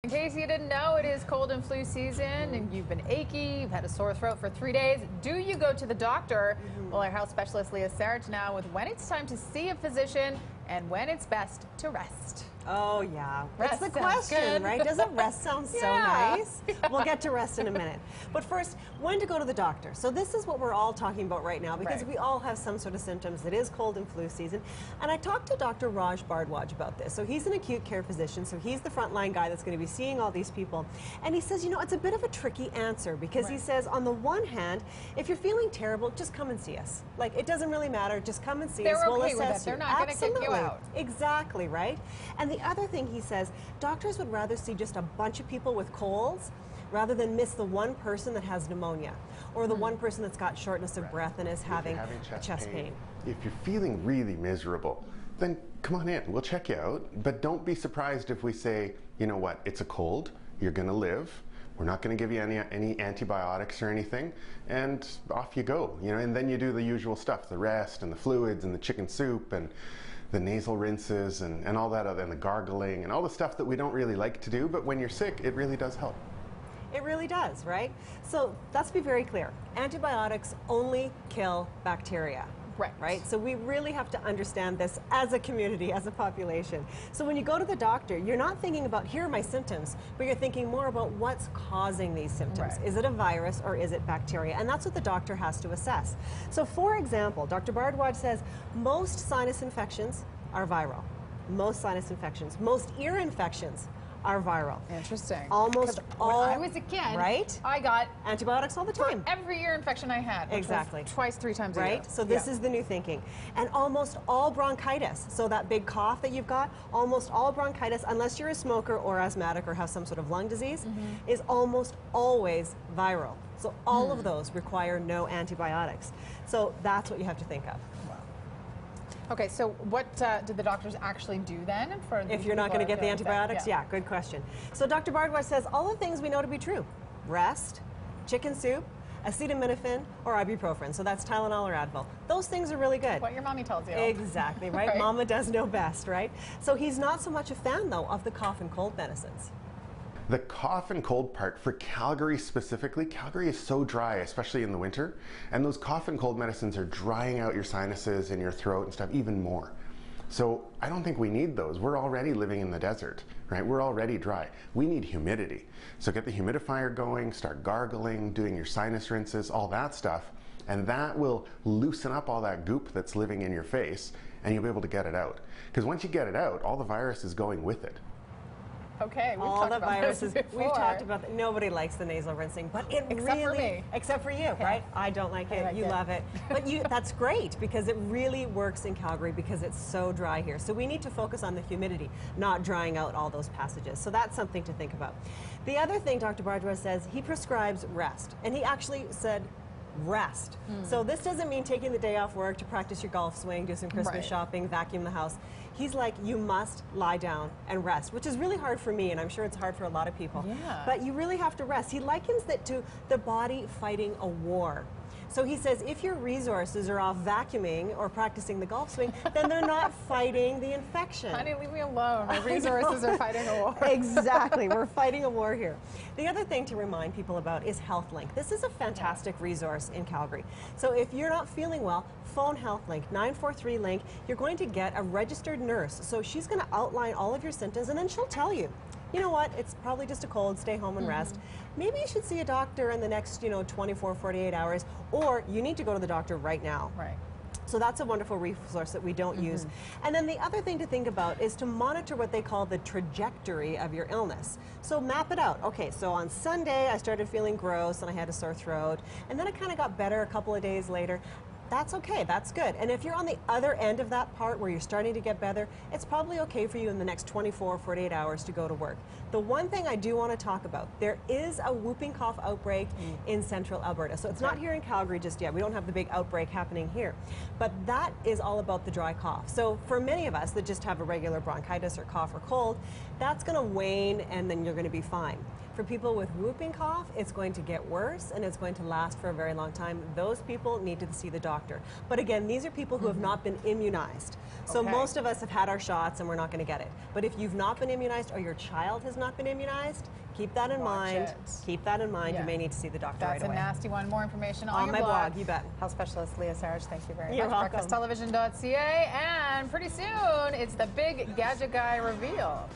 In case you didn't know, it is cold and flu season and you've been achy, you've had a sore throat for 3 days. Do you go to the doctor? Well, our health specialist Leah Sarich now with when it's time to see a physician and when it's best to rest. Oh, yeah. That's Rest the sounds question, good. right? Doesn't rest sound so Yeah. nice? We'll get to rest in a minute. But first, when to go to the doctor. So this is what we're all talking about right now because we all have some sort of symptoms. It is cold and flu season. And I talked to Dr. Raj Bardwaj about this. So he's an acute care physician. So he's the frontline guy that's going to be seeing all these people. And he says, you know, it's a bit of a tricky answer because he says, on the one hand, if you're feeling terrible, just come and see us. Like, it doesn't really matter. Just come and see us. They're We'll okay with assess it. They're you. not going to kick you out. Exactly, right? And the other thing he says, doctors would rather see just a bunch of people with colds rather than miss the one person that has pneumonia or the one person that's got shortness of breath and is having chest pain. If you're feeling really miserable, then come on in. We'll check you out. But don't be surprised if we say, you know what, it's a cold, you're going to live. We're not going to give you any antibiotics or anything, and off you go. You know, and then you do the usual stuff, the rest and the fluids and the chicken soup and the nasal rinses and all that other, and the gargling and all the stuff that we don't really like to do, but when you're sick, it really does help. It really does, right? So let's be very clear. Antibiotics only kill bacteria. Right? So we really have to understand this as a community, as a population. So when you go to the doctor, you're not thinking about, here are my symptoms, but you're thinking more about what's causing these symptoms. Is it a virus or is it bacteria? And that's what the doctor has to assess. So for example, Dr. Bardwaj says most sinus infections are viral. Most sinus infections. Most ear infections are viral. Interesting. Almost all. When I was a kid, I got antibiotics all the time. For every ear infection I had. Which was twice, 3 times a year. So this is the new thinking. And almost all bronchitis, so that big cough that you've got, almost all bronchitis, unless you're a smoker or asthmatic or have some sort of lung disease, is almost always viral. So all of those require no antibiotics. So that's what you have to think of. Okay, so what did the doctors actually do then? If you're not going to get the antibiotics? Yeah, good question. So Dr. Bardwaj says all the things we know to be true. Rest, chicken soup, acetaminophen, or ibuprofen. So that's Tylenol or Advil. Those things are really good. What your mommy tells you. Exactly, right? Mama does know best, right? So he's not so much a fan, though, of the cough and cold medicines. The cough and cold part, for Calgary specifically, Calgary is so dry, especially in the winter, and those cough and cold medicines are drying out your sinuses and your throat and stuff even more. So I don't think we need those. We're already living in the desert, right? We're already dry. We need humidity. So get the humidifier going, start gargling, doing your sinus rinses, all that stuff, and that will loosen up all that goop that's living in your face, and you'll be able to get it out. Because once you get it out, all the virus is going with it. Okay, we've all talked the about viruses. this before. We've talked about that. Nobody likes the nasal rinsing, but it except for me. Except for you, right? I don't like it. You love it. But that's great because it really works in Calgary because it's so dry here. So we need to focus on the humidity, not drying out all those passages. So that's something to think about. The other thing Dr. Bardwaj says, he prescribes rest. And he actually said rest. So this doesn't mean taking the day off work to practice your golf swing, do some Christmas shopping, vacuum the house. He's like, you must lie down and rest, which is really hard for me, and I'm sure it's hard for a lot of people. But you really have to rest. He likens it to the body fighting a war. So he says if your resources are off vacuuming or practicing the golf swing, then they're not fighting the infection. Honey, leave me alone. My resources are fighting a war. Exactly. We're fighting a war here. The other thing to remind people about is HealthLink. This is a fantastic resource in Calgary. So if you're not feeling well, phone HealthLink, 943-LINK. You're going to get a registered nurse. So she's going to outline all of your symptoms, and then she'll tell you, you know what, it's probably just a cold, stay home and rest. Maybe you should see a doctor in the next, 24, 48 hours, or you need to go to the doctor right now. So that's a wonderful resource that we don't use. And then the other thing to think about is to monitor what they call the trajectory of your illness. So map it out. Okay, so on Sunday I started feeling gross and I had a sore throat, and then it kind of got better a couple of days later. That's okay, that's good. And if you're on the other end of that part where you're starting to get better, it's probably okay for you in the next 24, 48 hours to go to work. The one thing I do want to talk about, there is a whooping cough outbreak in central Alberta. So it's not here in Calgary just yet. We don't have the big outbreak happening here. But that is all about the dry cough. So for many of us that just have a regular bronchitis or cough or cold, that's going to wane and then you're going to be fine. For people with whooping cough, it's going to get worse and it's going to last for a very long time. Those people need to see the doctor. But again, these are people who have not been immunized. So most of us have had our shots and we're not going to get it. But if you've not been immunized or your child has not been immunized, keep that in mind. Keep that in mind. You may need to see the doctor right away. That's a nasty one. More information on your my blog. You bet. Health Specialist Leah Sarich, thank you very You're much. welcome. BreakfastTelevision.ca, and pretty soon it's the big Gadget Guy reveal.